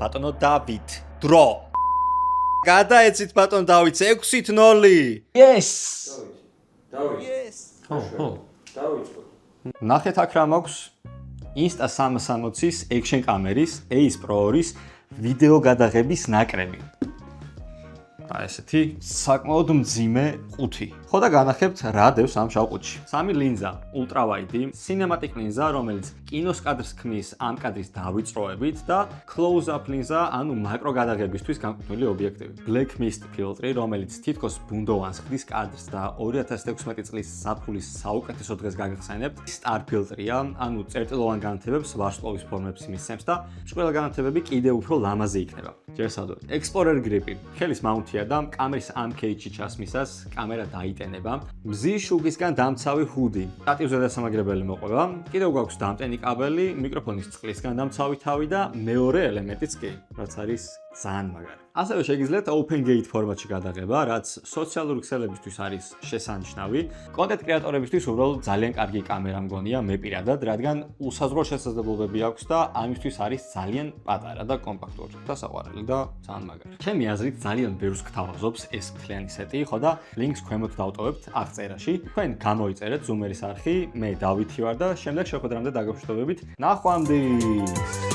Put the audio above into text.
ბატონო დავით, დრო. გადაეცით ბატონ დავით 6-0. Yes. დავით. Yes. დავიწყო. ნახეთ აქ რა მაქვს Insta 360-ის Action კამერის Ace Pro 2-ის ვიდეო გადაღების ნაკრები. და ესეთი საკმაოდ მძიმე ყუთი. ხო და განახებთ რა დევს ამ შავ ყუთში. 3 ლინზა, ultra wide, cinematic ლინზა, რომელიც კინოს კადრს ქმნის ამ კადრის დავიწროებით და close up ლინზა, ანუ მაკრო გადაღებისთვის განკუთვნილი ობიექტივი. Black mist ფილტრი, რომელიც თითქოს ბუნდოვანს ხდის კადრს და 2016 წლის ზაფხულის საუკეთესო დღეს გაგახსენებთ. Star ფილტრია, ანუ წერტილოვან განათებებს ვარსკვლავის ფორმებს მისცემს და ყველა განათებები კიდევ უფრო ლამაზი იქნება. ჯერსადოდ. Explorer grip-ი, ხელის მაუნთია და კამერის ამ кейჯში ჩასმისას კამერა დაიტენება. მზის შუქისგან დამცავი ჰუდი. სტატივზე დასამაგრებელი მოყვება. კიდევ გვაქვს დამტენი კაბელი, მიკროფონის წყლისგან დამცავი თავი და მეორე ელემენტიც კი, რაც არის ძალიან მაგარი. ასევე შეგიძლიათ open gate ფორმატში გადაღება, რაც სოციალური ქსელებისთვის არის შესანიშნავი. კონტენტ კრეატორებისთვის უბრალოდ ძალიან კარგი კამერა მგონია მე პირადად, რადგან უსაზღვრო შესაძლებლობები აქვს და ამისთვის არის ძალიან პატარა და კომპაქტური და საყვარელი და ძალიან მაგარი. ჩემი აზრით ძალიან ბევრს გთავაზობს ეს მთლიანი სეტი, ხო და ლინკს ქვემოთ დავტოვებთ აღწერაში. თქვენ გამოიწერეთ Zoom-ერის არხი, მე დავითი ვარ და შემდეგ შეხვედრამდე დაგაგვშთობებით. ნახვამდის.